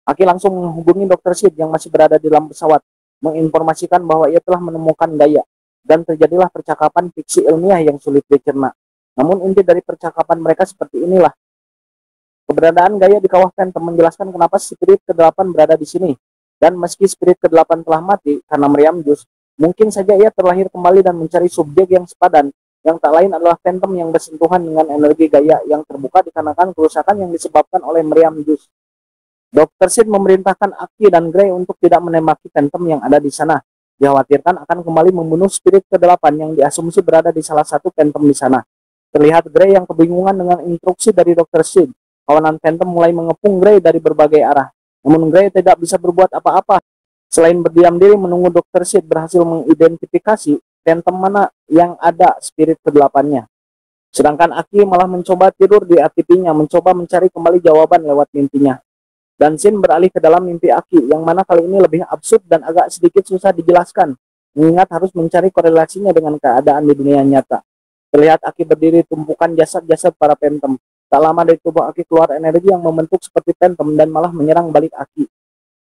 Aki langsung menghubungi Dr. Sid yang masih berada di dalam pesawat, menginformasikan bahwa ia telah menemukan Gaia, dan terjadilah percakapan fiksi ilmiah yang sulit dicerna. Namun inti dari percakapan mereka seperti inilah. Keberadaan Gaia di kawah Phantom menjelaskan kenapa spirit ke-8 berada di sini. Dan meski spirit ke-8 telah mati karena meriam jus, mungkin saja ia terlahir kembali dan mencari subjek yang sepadan, yang tak lain adalah Phantom yang bersentuhan dengan energi Gaia yang terbuka dikarenakan kerusakan yang disebabkan oleh meriam jus. Dr. Sid memerintahkan Aki dan Gray untuk tidak menembaki Phantom yang ada di sana. Dikhawatirkan akan kembali membunuh spirit ke-8 yang diasumsi berada di salah satu Phantom di sana. Terlihat Gray yang kebingungan dengan instruksi dari Dr. Sid. Kawanan Phantom mulai mengepung Gray dari berbagai arah. Namun Gray tidak bisa berbuat apa-apa. Selain berdiam diri menunggu Dr. Sid berhasil mengidentifikasi Phantom mana yang ada spirit ke-8-nya. Sedangkan Aki malah mencoba tidur di ATP-nya, mencoba mencari kembali jawaban lewat mimpinya. Dan Shin beralih ke dalam mimpi Aki, yang mana kali ini lebih absurd dan agak sedikit susah dijelaskan, mengingat harus mencari korelasinya dengan keadaan di dunia nyata. Terlihat Aki berdiri tumpukan jasad-jasad para Phantom. Tak lama dari tubuh Aki keluar energi yang membentuk seperti Phantom dan malah menyerang balik Aki.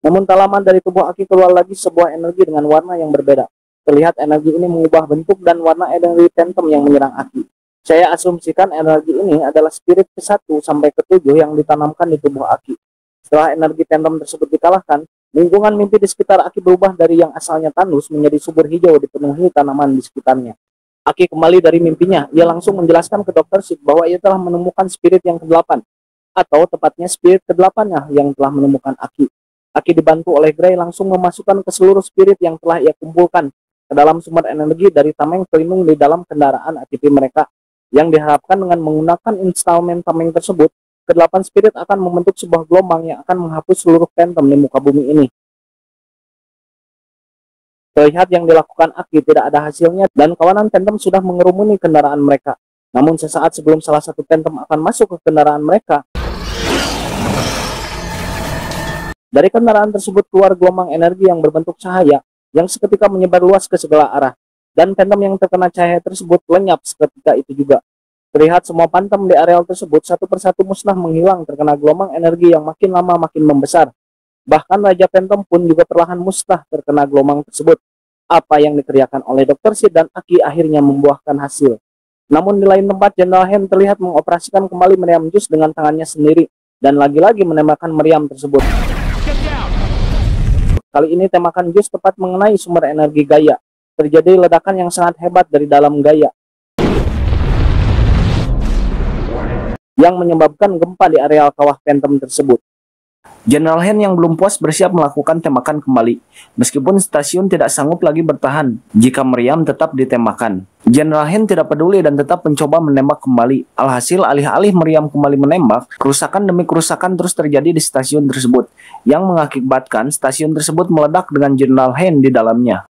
Namun tak lama dari tubuh Aki keluar lagi sebuah energi dengan warna yang berbeda. Terlihat energi ini mengubah bentuk dan warna energi Phantom yang menyerang Aki. Saya asumsikan energi ini adalah spirit ke-1 sampai ke-7 yang ditanamkan di tubuh Aki. Setelah energi Phantom tersebut dikalahkan, lingkungan mimpi di sekitar Aki berubah dari yang asalnya tandus menjadi subur hijau dipenuhi tanaman di sekitarnya. Aki kembali dari mimpinya. Ia langsung menjelaskan ke Dr. Sid bahwa ia telah menemukan spirit yang ke-8, atau tepatnya spirit ke-8-nya yang telah menemukan Aki. Aki dibantu oleh Gray langsung memasukkan ke seluruh spirit yang telah ia kumpulkan ke dalam sumber energi dari tameng pelindung di dalam kendaraan ATP mereka, yang diharapkan dengan menggunakan installment tameng tersebut, ke-8 spirit akan membentuk sebuah gelombang yang akan menghapus seluruh Phantom di muka bumi ini. Terlihat yang dilakukan Aki tidak ada hasilnya dan kawanan Phantom sudah mengerumuni kendaraan mereka. Namun sesaat sebelum salah satu Phantom akan masuk ke kendaraan mereka, dari kendaraan tersebut keluar gelombang energi yang berbentuk cahaya yang seketika menyebar luas ke segala arah. Dan Phantom yang terkena cahaya tersebut lenyap seketika itu juga. Terlihat semua Phantom di areal tersebut satu persatu musnah menghilang terkena gelombang energi yang makin lama makin membesar. Bahkan Raja Phantom pun juga perlahan musnah terkena gelombang tersebut. Apa yang dikerjakan oleh Dr. Sid dan Aki akhirnya membuahkan hasil. Namun di lain tempat, General Hand terlihat mengoperasikan kembali meriam jus dengan tangannya sendiri dan lagi-lagi menembakkan meriam tersebut. Kali ini tembakan jus tepat mengenai sumber energi Gaia. Terjadi ledakan yang sangat hebat dari dalam Gaia, yang menyebabkan gempa di areal kawah Phantom tersebut. General Hand yang belum puas bersiap melakukan tembakan kembali, meskipun stasiun tidak sanggup lagi bertahan jika meriam tetap ditembakkan. General Hand tidak peduli dan tetap mencoba menembak kembali. Alhasil, alih-alih meriam kembali menembak, kerusakan demi kerusakan terus terjadi di stasiun tersebut, yang mengakibatkan stasiun tersebut meledak dengan General Hand di dalamnya.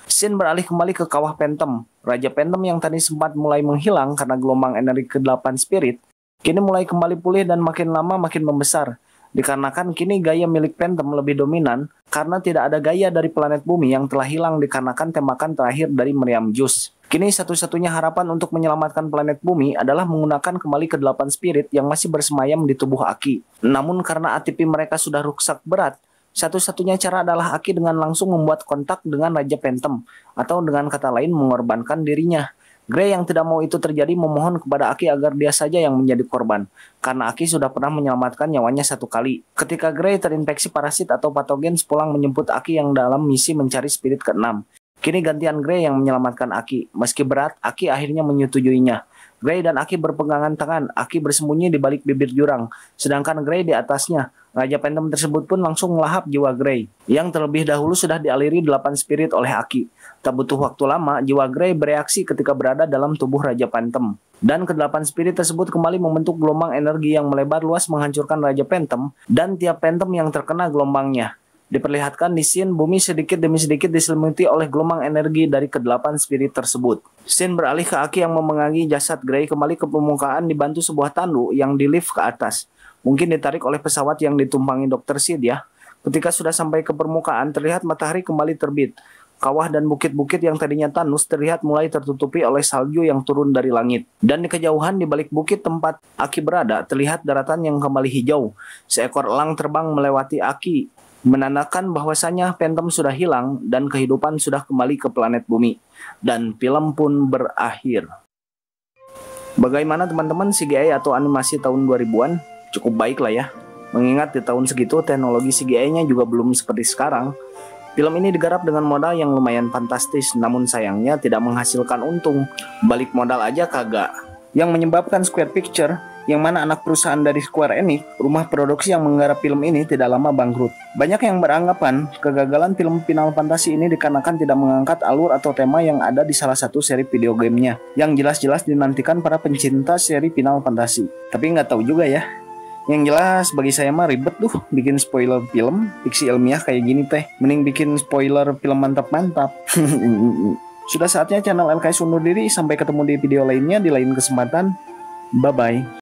Shin beralih kembali ke kawah Phantom. Raja Phantom yang tadi sempat mulai menghilang karena gelombang energi ke-8 spirit, kini mulai kembali pulih dan makin lama makin membesar. Dikarenakan kini Gaia milik Phantom lebih dominan karena tidak ada Gaia dari planet bumi yang telah hilang dikarenakan tembakan terakhir dari meriam jus. Kini satu-satunya harapan untuk menyelamatkan planet bumi adalah menggunakan kembali ke-8 spirit yang masih bersemayam di tubuh Aki. Namun karena ATP mereka sudah rusak berat, satu-satunya cara adalah Aki dengan langsung membuat kontak dengan Raja Phantom, atau dengan kata lain mengorbankan dirinya. Gray yang tidak mau itu terjadi memohon kepada Aki agar dia saja yang menjadi korban, karena Aki sudah pernah menyelamatkan nyawanya satu kali. Ketika Gray terinfeksi parasit atau patogen sepulang menjemput Aki yang dalam misi mencari spirit ke-6. Kini gantian Gray yang menyelamatkan Aki. Meski berat, Aki akhirnya menyetujuinya. Gray dan Aki berpegangan tangan, Aki bersembunyi di balik bibir jurang, sedangkan Gray di atasnya. Raja Phantom tersebut pun langsung melahap jiwa Gray, yang terlebih dahulu sudah dialiri 8 spirit oleh Aki. Tak butuh waktu lama, jiwa Gray bereaksi ketika berada dalam tubuh Raja Phantom. Dan ke-8 spirit tersebut kembali membentuk gelombang energi yang melebar luas menghancurkan Raja Phantom dan tiap Phantom yang terkena gelombangnya. Diperlihatkan di scene bumi sedikit demi sedikit diselimuti oleh gelombang energi dari ke-8 spirit tersebut. Scene beralih ke Aki yang memegangi jasad Gray kembali ke permukaan dibantu sebuah tandu yang di-lift ke atas. Mungkin ditarik oleh pesawat yang ditumpangi Dr. Sid ya. Ketika sudah sampai ke permukaan, terlihat matahari kembali terbit. Kawah dan bukit-bukit yang tadinya tandus terlihat mulai tertutupi oleh salju yang turun dari langit. Dan di kejauhan di balik bukit tempat Aki berada, terlihat daratan yang kembali hijau. Seekor elang terbang melewati Aki, menandakan bahwasanya Phantom sudah hilang dan kehidupan sudah kembali ke planet bumi. Dan film pun berakhir. Bagaimana teman-teman CGI atau animasi tahun 2000-an? Cukup baik lah ya. Mengingat di tahun segitu teknologi CGI-nya juga belum seperti sekarang. Film ini digarap dengan modal yang lumayan fantastis, namun sayangnya tidak menghasilkan untung. Balik modal aja kagak. Yang menyebabkan Square Picture, yang mana anak perusahaan dari Square Enix, rumah produksi yang menggarap film ini tidak lama bangkrut. Banyak yang beranggapan kegagalan film Final Fantasy ini dikarenakan tidak mengangkat alur atau tema yang ada di salah satu seri video gamenya, yang jelas-jelas dinantikan para pencinta seri Final Fantasy. Tapi nggak tahu juga ya. Yang jelas bagi saya mah ribet tuh bikin spoiler film fiksi ilmiah kayak gini teh. Mending bikin spoiler film mantap-mantap. Sudah saatnya channel LKS undur diri. Sampai ketemu di video lainnya di lain kesempatan. Bye-bye.